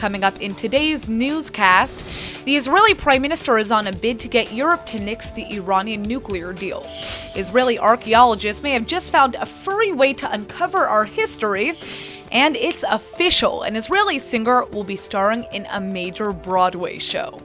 Coming up in today's newscast, the Israeli Prime Minister is on a bid to get Europe to nix the Iranian nuclear deal. Israeli archaeologists may have just found a furry way to uncover our history. And it's official, an Israeli singer will be starring in a major Broadway show.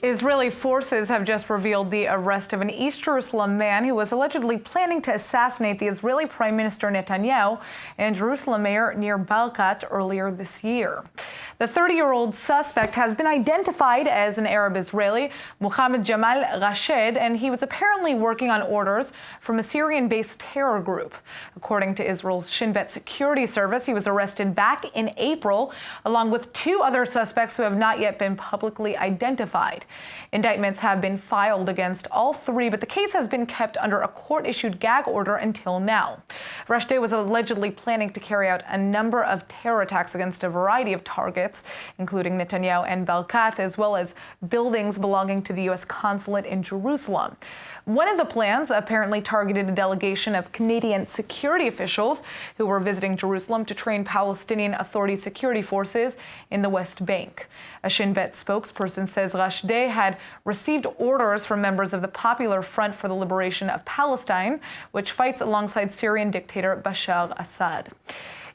Israeli forces have just revealed the arrest of an East Jerusalem man who was allegedly planning to assassinate the Israeli Prime Minister Netanyahu and Jerusalem mayor Nir Barkat earlier this year. The 30-year-old suspect has been identified as an Arab Israeli, Mohammed Jamal Rashed, and he was apparently working on orders from a Syrian-based terror group. According to Israel's Shin Bet security service, he was arrested back in April, along with two other suspects who have not yet been publicly identified. Indictments have been filed against all three, but the case has been kept under a court-issued gag order until now. Rashed was allegedly planning to carry out a number of terror attacks against a variety of targets, including Netanyahu and Barkat, as well as buildings belonging to the U.S. consulate in Jerusalem. One of the plans apparently targeted a delegation of Canadian security officials who were visiting Jerusalem to train Palestinian Authority security forces in the West Bank. A Shin Bet spokesperson says Rashed had received orders from members of the Popular Front for the Liberation of Palestine, which fights alongside Syrian dictator Bashar Assad.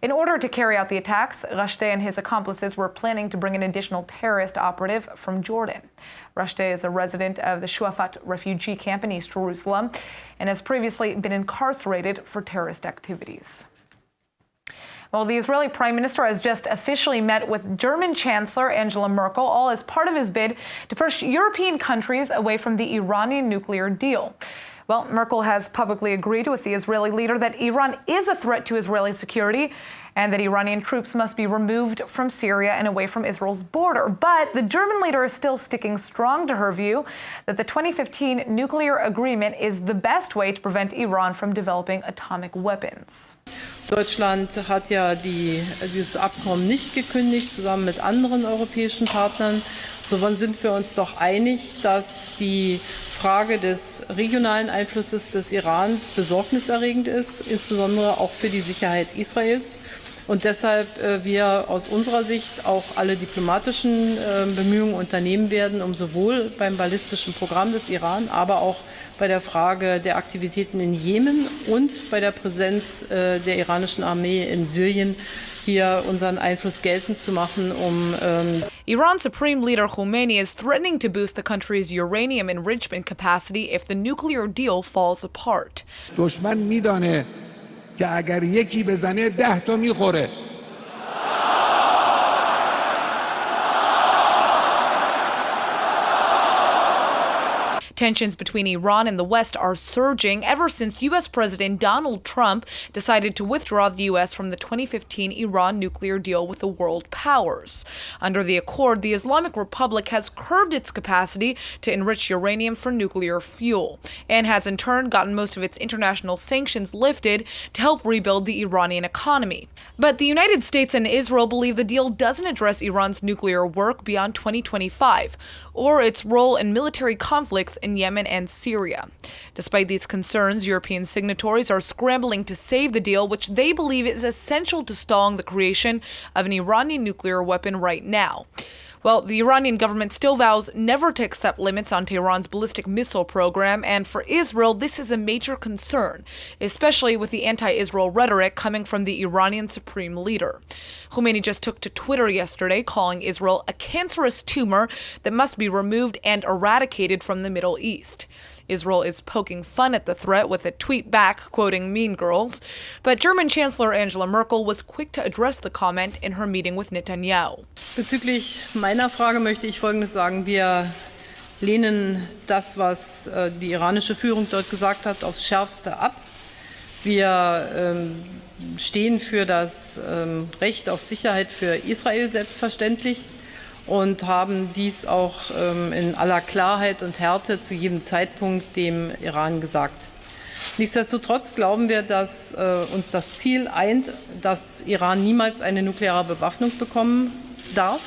In order to carry out the attacks, Rashed and his accomplices were planning to bring an additional terrorist operative from Jordan. Rashed is a resident of the Shuafat refugee camp in East Jerusalem and has previously been incarcerated for terrorist activities. Well, the Israeli Prime Minister has just officially met with German Chancellor Angela Merkel, all as part of his bid to push European countries away from the Iranian nuclear deal. Well, Merkel has publicly agreed with the Israeli leader that Iran is a threat to Israeli security and that Iranian troops must be removed from Syria and away from Israel's border. But the German leader is still sticking strong to her view that the 2015 nuclear agreement is the best way to prevent Iran from developing atomic weapons. Deutschland hat ja dieses Abkommen nicht gekündigt, zusammen mit anderen europäischen Partnern. Insofern sind wir uns doch einig, dass die Frage des regionalen Einflusses des Irans besorgniserregend ist, insbesondere auch für die Sicherheit Israels. Und deshalb wir aus unserer Sicht auch alle diplomatischen Bemühungen unternehmen werden, um sowohl beim ballistischen Programm des Iran, aber auch bei der Frage der Aktivitäten in Jemen und bei der Präsenz der iranischen Armee in Syrien hier unseren Einfluss geltend zu machen, Iran's Supreme Leader Khomeini is threatening to boost the country's uranium enrichment capacity if the nuclear deal falls apart. دشمن میدانه که اگر یکی بزنه 10 تا میخوره. Tensions between Iran and the West are surging ever since U.S. President Donald Trump decided to withdraw the U.S. from the 2015 Iran nuclear deal with the world powers. Under the accord, the Islamic Republic has curbed its capacity to enrich uranium for nuclear fuel and has in turn gotten most of its international sanctions lifted to help rebuild the Iranian economy. But the United States and Israel believe the deal doesn't address Iran's nuclear work beyond 2025 or its role in military conflicts in Yemen and Syria. Despite these concerns, European signatories are scrambling to save the deal, which they believe is essential to stalling the creation of an Iranian nuclear weapon right now. Well, the Iranian government still vows never to accept limits on Tehran's ballistic missile program, and for Israel, this is a major concern, especially with the anti-Israel rhetoric coming from the Iranian supreme leader. Khomeini just took to Twitter yesterday, calling Israel a cancerous tumor that must be removed and eradicated from the Middle East. Israel is poking fun at the threat with a tweet back quoting Mean Girls, but German Chancellor Angela Merkel was quick to address the comment in her meeting with Netanyahu. Bezüglich meiner Frage möchte ich Folgendes sagen. Wir lehnen das, was die iranische Führung dort gesagt hat, aufs Schärfste ab. Wir stehen für das Recht auf Sicherheit für Israel selbstverständlich und haben dies auch in aller Klarheit und Härte zu jedem Zeitpunkt dem Iran gesagt. Nichtsdestotrotz glauben wir, dass uns das Ziel eint, dass Iran niemals eine nukleare Bewaffnung bekommen darf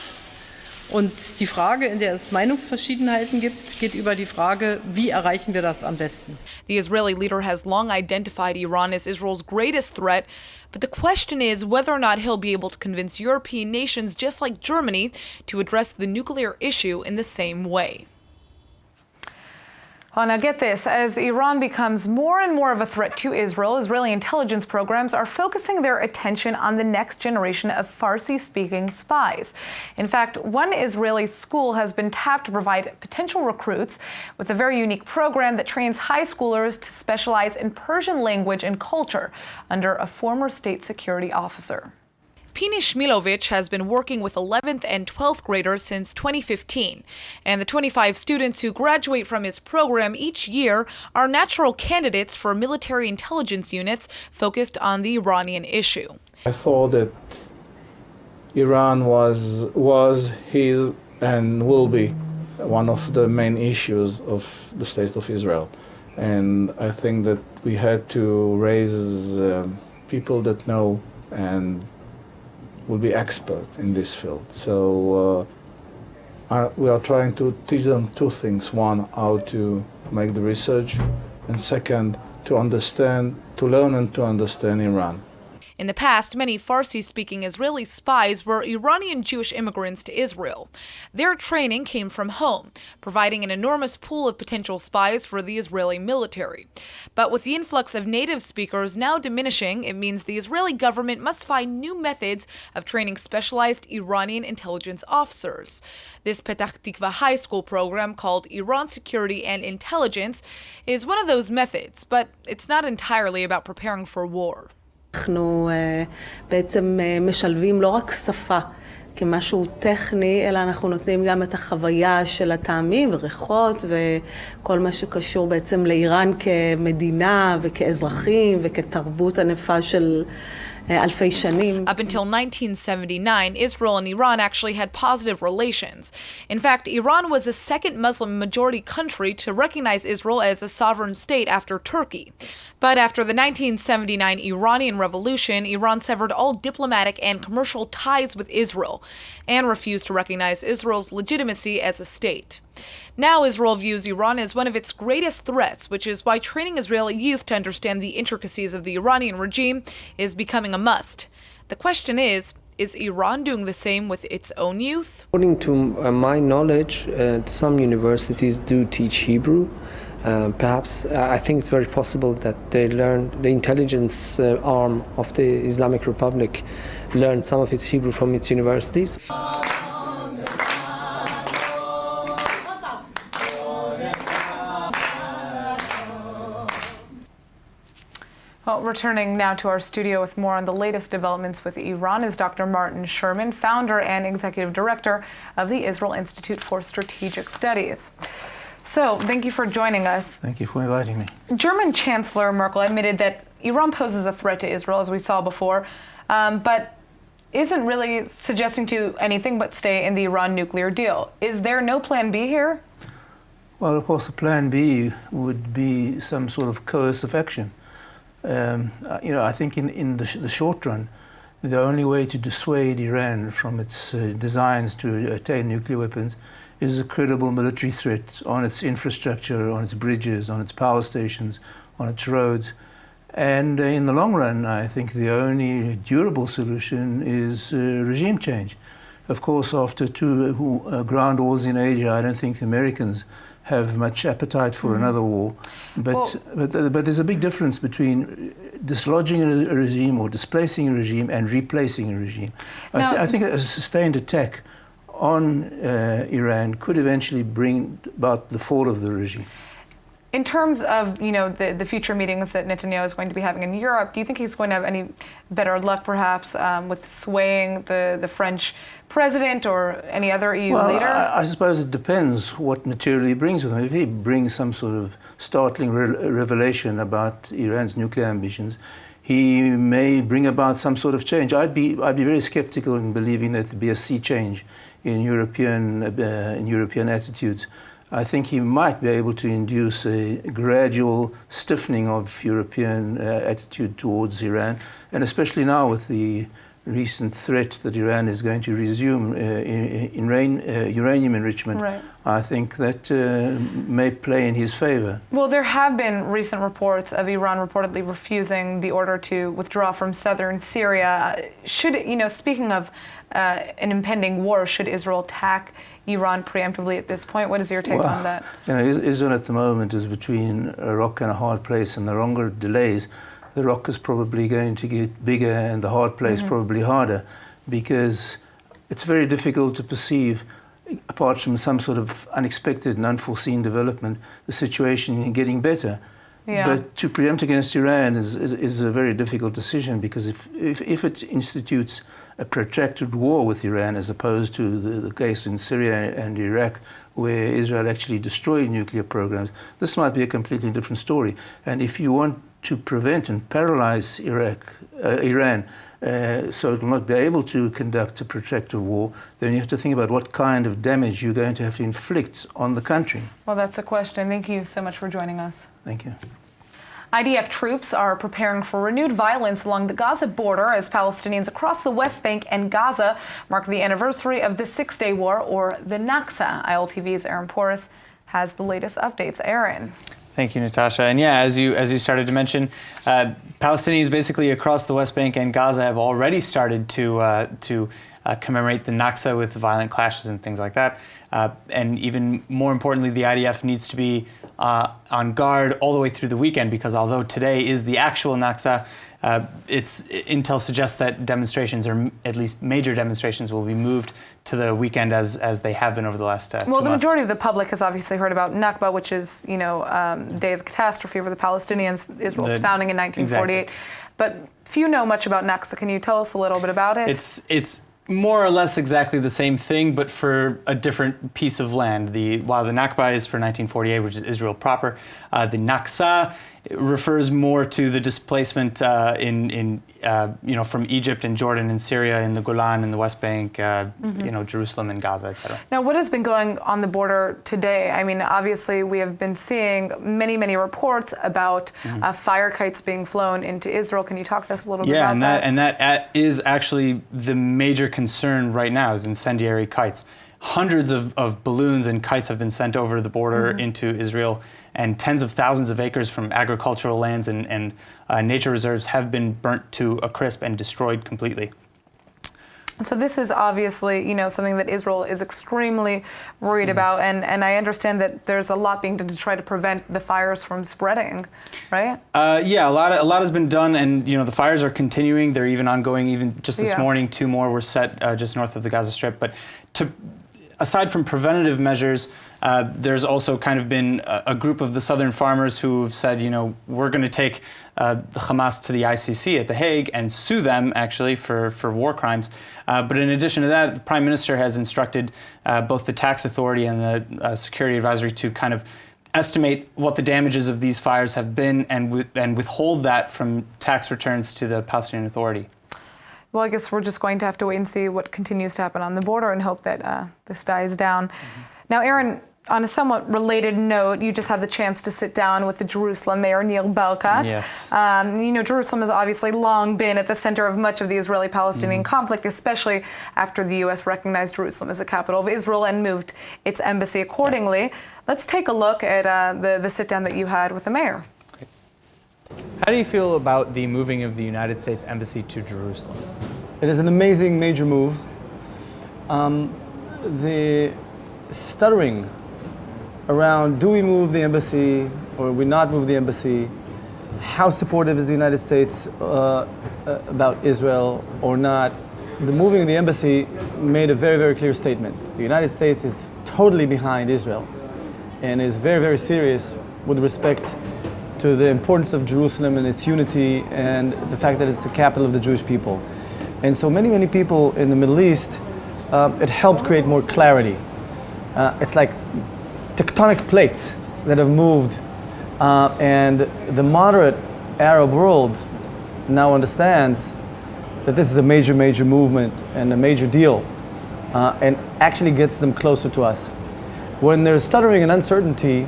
Und die Frage, in der es Meinungsverschiedenheiten gibt, geht über die Frage, wie erreichen wir das am besten? The Israeli leader has long identified Iran as Israel's greatest threat, but the question is whether or not he'll be able to convince European nations just like Germany to address the nuclear issue in the same way. Well, now get this. As Iran becomes more and more of a threat to Israel, Israeli intelligence programs are focusing their attention on the next generation of Farsi-speaking spies. In fact, one Israeli school has been tapped to provide potential recruits with a very unique program that trains high schoolers to specialize in Persian language and culture under a former state security officer. Pini Shmilovich has been working with 11th and 12th graders since 2015, and the 25 students who graduate from his program each year are natural candidates for military intelligence units focused on the Iranian issue. I thought that Iran was his and will be one of the main issues of the state of Israel, and I think that we had to raise people that know and will be expert in this field. So we are trying to teach them two things. One, how to make the research, and second, to learn and to understand Iran. In the past, many Farsi-speaking Israeli spies were Iranian Jewish immigrants to Israel. Their training came from home, providing an enormous pool of potential spies for the Israeli military. But with the influx of native speakers now diminishing, it means the Israeli government must find new methods of training specialized Iranian intelligence officers. This Petah Tikva high school program, called Iran Security and Intelligence, is one of those methods, but it's not entirely about preparing for war. אנחנו בעצם משלבים לא רק שפה כמשהו טכני, אלא אנחנו נותנים גם את החוויה של הטעמים וריחות וכל מה שקשור בעצם לאיראן כמדינה וכאזרחים וכתרבות ענפה של אלפי שנים. Up until 1979, Israel and Iran actually had positive relations. In fact, Iran was the second Muslim-majority country to recognize Israel as a sovereign state after Turkey. But after the 1979 Iranian Revolution, Iran severed all diplomatic and commercial ties with Israel and refused to recognize Israel's legitimacy as a state. Now Israel views Iran as one of its greatest threats, which is why training Israeli youth to understand the intricacies of the Iranian regime is becoming a must. The question is Iran doing the same with its own youth? According to my knowledge, some universities do teach Hebrew. Perhaps I think it's very possible that they learn, the intelligence arm of the Islamic Republic learned some of its Hebrew from its universities. Well, returning now to our studio with more on the latest developments with Iran is Dr. Martin Sherman, founder and executive director of the Israel Institute for Strategic Studies. So, thank you for joining us. Thank you for inviting me. German Chancellor Merkel admitted that Iran poses a threat to Israel, as we saw before, but isn't really suggesting to anything but stay in the Iran nuclear deal. Is there no plan B here? Well, of course, the plan B would be some sort of coercive action. I think in the short run, the only way to dissuade Iran from its designs to attain nuclear weapons is a credible military threat on its infrastructure, on its bridges, on its power stations, on its roads. And in the long run, I think the only durable solution is regime change. Of course, after two ground wars in Asia, I don't think the Americans have much appetite for another war. But there's a big difference between dislodging a regime or displacing a regime and replacing a regime. I think a sustained attack on Iran could eventually bring about the fall of the regime. In terms of, the future meetings that Netanyahu is going to be having in Europe, do you think he's going to have any better luck, perhaps, with swaying the French president or any other EU leader? I suppose it depends what material he brings with him. If he brings some sort of startling revelation about Iran's nuclear ambitions, he may bring about some sort of change. I'd be very skeptical in believing that there'd be a sea change in European attitudes. I think he might be able to induce a gradual stiffening of European attitude towards Iran, and especially now with the recent threat that Iran is going to resume uranium enrichment, right. I think that may play in his favor. Well, there have been recent reports of Iran reportedly refusing the order to withdraw from southern Syria. Speaking of an impending war, should Israel attack Iran preemptively at this point? What is your take on that? Israel at the moment is between a rock and a hard place, and the longer it delays, the rock is probably going to get bigger and the hard place probably harder, because it's very difficult to perceive, apart from some sort of unexpected and unforeseen development, the situation getting better. Yeah. But to preempt against Iran is a very difficult decision, because if it institutes a protracted war with Iran, as opposed to the case in Syria and Iraq, where Israel actually destroyed nuclear programs, this might be a completely different story. And if you want to prevent and paralyze Iran, so it will not be able to conduct a protracted war, then you have to think about what kind of damage you're going to have to inflict on the country. Well, that's a question. Thank you so much for joining us. Thank you. IDF troops are preparing for renewed violence along the Gaza border as Palestinians across the West Bank and Gaza mark the anniversary of the Six-Day War, or the Naksa. ILTV's Aaron Porras has the latest updates. Aaron. Thank you, Natasha. And yeah, as you started to mention, Palestinians basically across the West Bank and Gaza have already started to commemorate the Naksa with violent clashes and things like that. And even more importantly, the IDF needs to be on guard all the way through the weekend, because although today is the actual Naksa, intel suggests that demonstrations, or at least major demonstrations, will be moved to the weekend as they have been over the last 2 months. The majority of the public has obviously heard about Nakba, which is, day of catastrophe for the Palestinians, Israel's founding in 1948. Exactly. But few know much about Naksa. Can you tell us a little bit about it? It's more or less exactly the same thing, but for a different piece of land. While the Nakba is for 1948, which is Israel proper, the Naksa refers more to the displacement from Egypt and Jordan and Syria and the Golan and the West Bank, Jerusalem and Gaza, etc. Now, what has been going on the border today? I mean, obviously, we have been seeing many reports about fire kites being flown into Israel. Can you talk to us a little bit about that? Yeah, and that is actually the major concern right now, is incendiary kites. Hundreds of balloons and kites have been sent over the border into Israel, and tens of thousands of acres from agricultural lands and nature reserves have been burnt to a crisp and destroyed completely. So this is obviously, something that Israel is extremely worried about, and I understand that there's a lot being done to try to prevent the fires from spreading, right? Yeah, a lot has been done, and the fires are continuing. They're even ongoing. Even just this morning, 2 more were set just north of the Gaza Strip. But aside from preventative measures, there's also kind of been a group of the southern farmers who've said, we're going to take the Hamas to the ICC at The Hague and sue them, actually, for war crimes. But in addition to that, the Prime Minister has instructed both the tax authority and the security advisory to kind of estimate what the damages of these fires have been and withhold that from tax returns to the Palestinian Authority. Well, I guess we're just going to have to wait and see what continues to happen on the border and hope that this dies down. Now, Aaron, on a somewhat related note, you just had the chance to sit down with the Jerusalem mayor, Nir Barkat. Yes. Jerusalem has obviously long been at the center of much of the Israeli-Palestinian conflict, especially after the U.S. recognized Jerusalem as the capital of Israel and moved its embassy accordingly. Yeah. Let's take a look at the sit-down that you had with the mayor. How do you feel about the moving of the United States Embassy to Jerusalem? It is an amazing major move. The stuttering around, do we move the embassy or we not move the embassy? How supportive is the United States about Israel or not? The moving of the embassy made a very, very clear statement. The United States is totally behind Israel and is very, very serious with respect to the importance of Jerusalem and its unity and the fact that it's the capital of the Jewish people. And so many people in the Middle East, it helped create more clarity. It's like tectonic plates that have moved, and the moderate Arab world now understands that this is a major movement and a major deal, and actually gets them closer to us. When there's stuttering and uncertainty,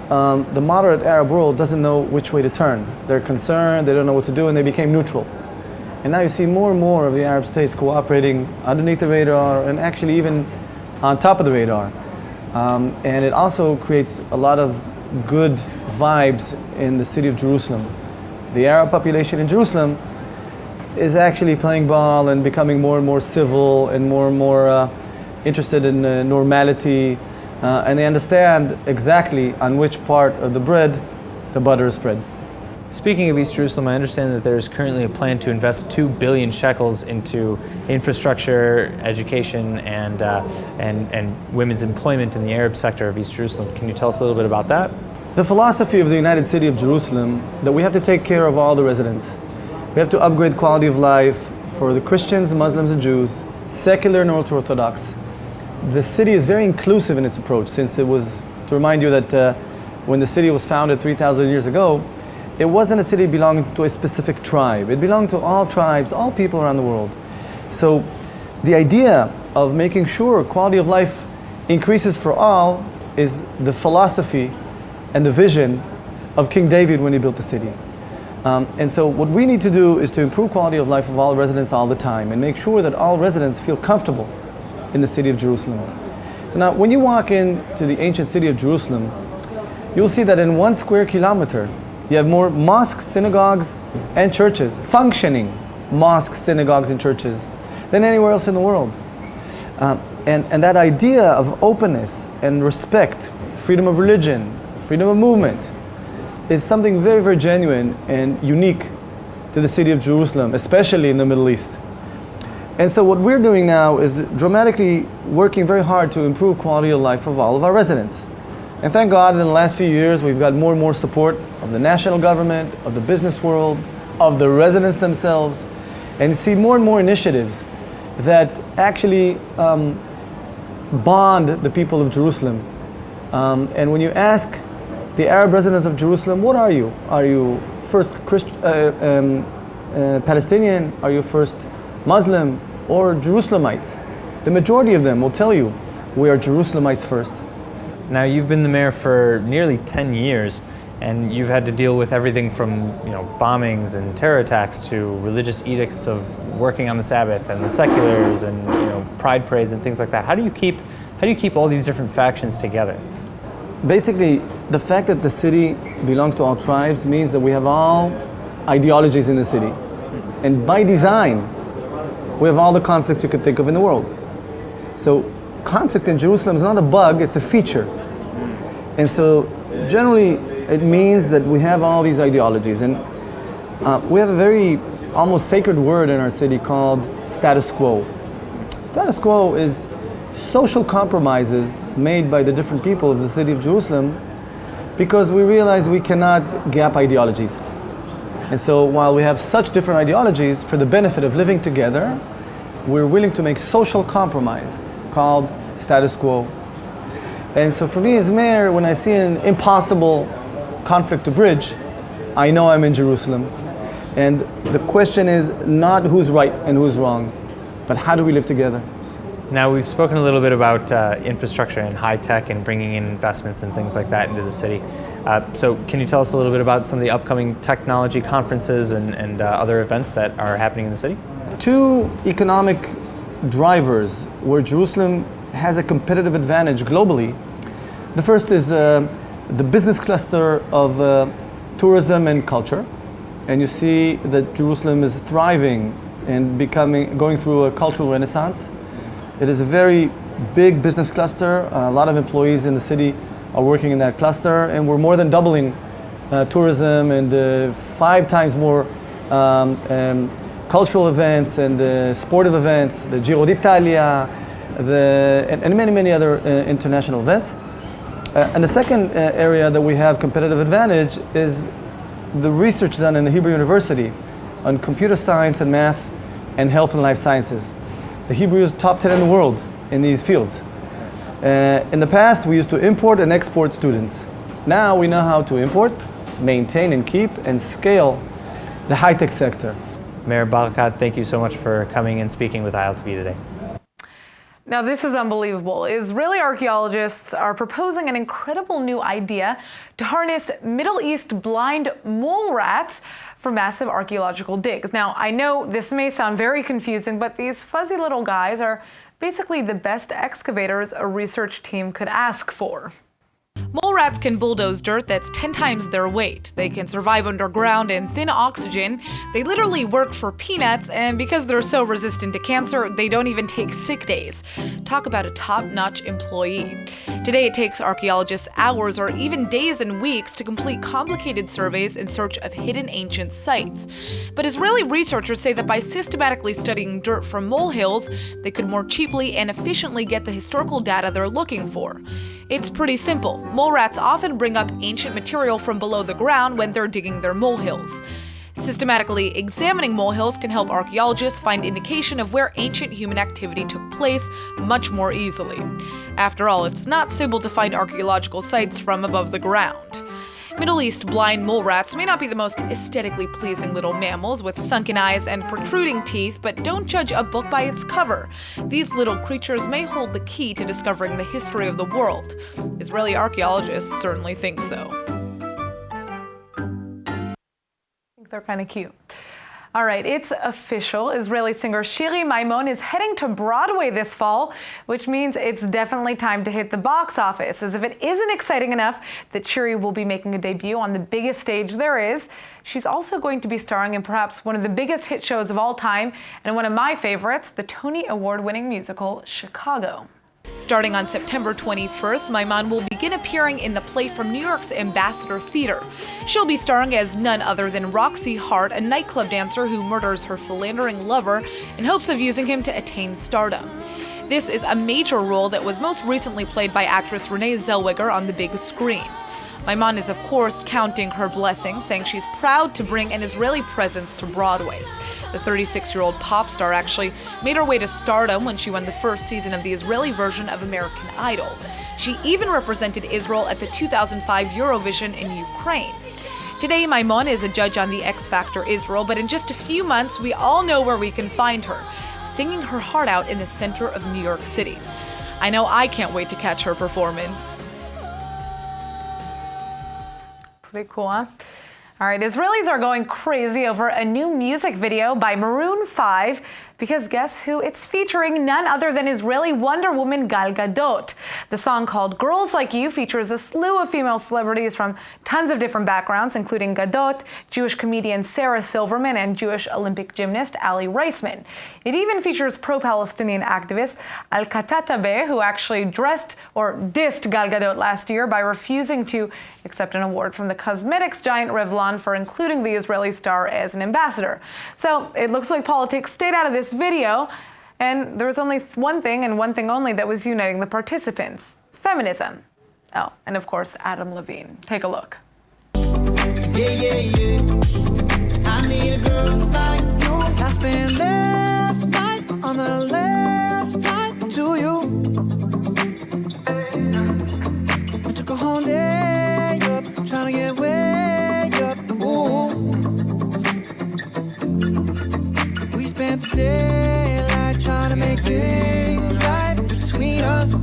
the moderate Arab world doesn't know which way to turn. They're concerned, they don't know what to do, and they became neutral. And now you see more and more of the Arab states cooperating underneath the radar and actually even on top of the radar. And it also creates a lot of good vibes in the city of Jerusalem. The Arab population in Jerusalem is actually playing ball and becoming more and more civil and more interested in normality, and they understand exactly on which part of the bread the butter is spread. Speaking of East Jerusalem, I understand that there is currently a plan to invest 2 billion shekels into infrastructure, education, and women's employment in the Arab sector of East Jerusalem. Can you tell us a little bit about that? The philosophy of the United City of Jerusalem, that we have to take care of all the residents. We have to upgrade quality of life for the Christians, Muslims, and Jews, secular and ultra-Orthodox. The city is very inclusive in its approach, since it was, to remind you that when the city was founded 3,000 years ago, it wasn't a city belonging to a specific tribe. It belonged to all tribes, all people around the world. So the idea of making sure quality of life increases for all is the philosophy and the vision of King David when he built the city. And so what we need to do is to improve quality of life of all residents all the time and make sure that all residents feel comfortable in the city of Jerusalem. So now when you walk into the ancient city of Jerusalem, you'll see that in 1 square kilometer, you have more mosques, synagogues, and churches, functioning mosques, synagogues, and churches, than anywhere else in the world. And that idea of openness and respect, freedom of religion, freedom of movement, is something very, very genuine and unique to the city of Jerusalem, especially in the Middle East. And so what we're doing now is dramatically working very hard to improve quality of life of all of our residents. And thank God in the last few years we've got more and more support of the national government, of the business world, of the residents themselves, and see more and more initiatives that actually bond the people of Jerusalem. And when you ask the Arab residents of Jerusalem, what are you? Are you first Palestinian? Are you first Muslim or Jerusalemites? The majority of them will tell you we are Jerusalemites first. Now, you've been the mayor for nearly 10 years, and you've had to deal with everything from bombings and terror attacks to religious edicts of working on the Sabbath and the seculars and pride parades and things like that. How do you keep all these different factions together? Basically, the fact that the city belongs to all tribes means that we have all ideologies in the city. And by design, we have all the conflicts you could think of in the world. So conflict in Jerusalem is not a bug, it's a feature. And so generally it means that we have all these ideologies. And we have a very almost sacred word in our city called status quo. Status quo is social compromises made by the different people of the city of Jerusalem because we realize we cannot gap ideologies. And so while we have such different ideologies, for the benefit of living together, we're willing to make social compromise called status quo. And so for me as mayor, when I see an impossible conflict to bridge, I know I'm in Jerusalem. And the question is not who's right and who's wrong, but how do we live together? Now, we've spoken a little bit about infrastructure and high tech and bringing in investments and things like that into the city. So can you tell us a little bit about some of the upcoming technology conferences and other events that are happening in the city? 2 economic drivers where Jerusalem has a competitive advantage globally. The first is the business cluster of tourism and culture. And you see that Jerusalem is thriving and going through a cultural renaissance. It is a very big business cluster. A lot of employees in the city are working in that cluster, and we're more than doubling tourism and 5 times more cultural events and sportive events, the Giro d'Italia, and many, many other international events. And the second area that we have competitive advantage is the research done in the Hebrew University on computer science and math and health and life sciences. The Hebrew is top 10 in the world in these fields. In the past, we used to import and export students. Now we know how to import, maintain and keep and scale the high-tech sector. Mayor Barakat, thank you so much for coming and speaking with ILTV today. Now, this is unbelievable. Israeli archaeologists are proposing an incredible new idea to harness Middle East blind mole rats for massive archaeological digs. Now, I know this may sound very confusing, but these fuzzy little guys are basically the best excavators a research team could ask for. Mole rats can bulldoze dirt that's 10 times their weight. They can survive underground in thin oxygen. They literally work for peanuts, and because they're so resistant to cancer, they don't even take sick days. Talk about a top-notch employee. Today, it takes archaeologists hours or even days and weeks to complete complicated surveys in search of hidden ancient sites. But Israeli researchers say that by systematically studying dirt from molehills, they could more cheaply and efficiently get the historical data they're looking for. It's pretty simple. Mole rats often bring up ancient material from below the ground when they're digging their molehills. Systematically examining molehills can help archaeologists find indication of where ancient human activity took place much more easily. After all, it's not simple to find archaeological sites from above the ground. Middle East blind mole rats may not be the most aesthetically pleasing little mammals with sunken eyes and protruding teeth, but don't judge a book by its cover. These little creatures may hold the key to discovering the history of the world. Israeli archaeologists certainly think so. I think they're kind of cute. All right, it's official. Israeli singer Shiri Maimon is heading to Broadway this fall, which means it's definitely time to hit the box office. As if it isn't exciting enough that Shiri will be making a debut on the biggest stage there is, she's also going to be starring in perhaps one of the biggest hit shows of all time and one of my favorites, the Tony Award-winning musical Chicago. Starting on September 21st, Maimon will begin appearing in the play from New York's Ambassador Theater. She'll be starring as none other than Roxy Hart, a nightclub dancer who murders her philandering lover in hopes of using him to attain stardom. This is a major role that was most recently played by actress Renee Zellweger on the big screen. Maimon is, of course, counting her blessings, saying she's proud to bring an Israeli presence to Broadway. The 36-year-old pop star actually made her way to stardom when she won the first season of the Israeli version of American Idol. She even represented Israel at the 2005 Eurovision in Ukraine. Today, Maimon is a judge on the X Factor Israel, but in just a few months, we all know where we can find her, singing her heart out in the center of New York City. I know I can't wait to catch her performance. Pretty cool, huh? All right, Israelis are going crazy over a new music video by Maroon 5 because guess who? It's featuring none other than Israeli Wonder Woman Gal Gadot. The song called Girls Like You features a slew of female celebrities from tons of different backgrounds, including Gadot, Jewish comedian Sarah Silverman, and Jewish Olympic gymnast Ali Reisman. It even features pro-Palestinian activist Al-Katatabeh, who actually dissed Gal Gadot last year by refusing to accept an award from the cosmetics giant Revlon for including the Israeli star as an ambassador. So it looks like politics stayed out of this video, and there was only one thing and one thing only that was uniting the participants: feminism. Oh, and of course, Adam Levine. Take a look. Yeah, yeah, yeah. I need a girl like you. I spent last night on the last flight to you. I took a whole day up, trying to get way up. Ooh. We spent the daylight trying to make things right between us.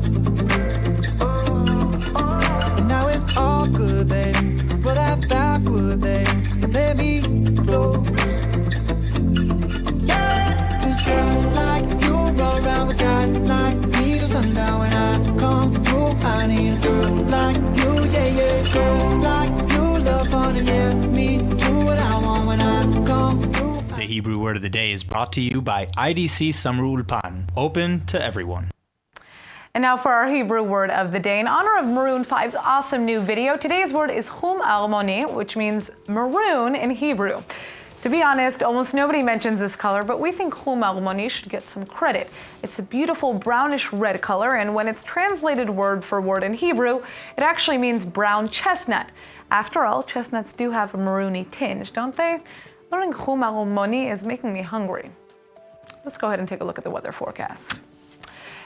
And now it's all good, babe. Roll that backward, babe, and let me go. Yeah, 'cause girls like you roll around with guys like me till sundown. When I come through, I need a girl like you, yeah, yeah. Girls like you love fun, and yeah, me do what I want when I come through. The Hebrew word of the day is brought to you by IDC Summer Ulpan, open to everyone. And now for our Hebrew word of the day. In honor of Maroon 5's awesome new video, today's word is chum almoni, which means maroon in Hebrew. To be honest, almost nobody mentions this color, but we think chum almoni should get some credit. It's a beautiful brownish red color, and when it's translated word for word in Hebrew, it actually means brown chestnut. After all, chestnuts do have a maroony tinge, don't they? Learning chum almoni is making me hungry. Let's go ahead and take a look at the weather forecast.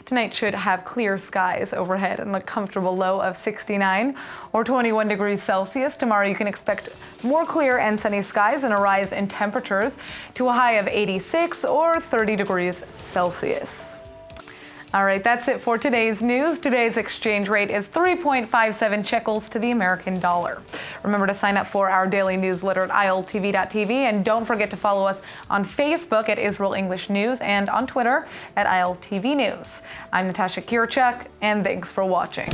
Tonight should have clear skies overhead and a comfortable low of 69 or 21 degrees Celsius. Tomorrow you can expect more clear and sunny skies and a rise in temperatures to a high of 86 or 30 degrees Celsius. All right, that's it for today's news. Today's exchange rate is 3.57 shekels to the American dollar. Remember to sign up for our daily newsletter at iltv.tv, and don't forget to follow us on Facebook at Israel English News and on Twitter at ILTV News. I'm Natasha Kirchuk, and thanks for watching.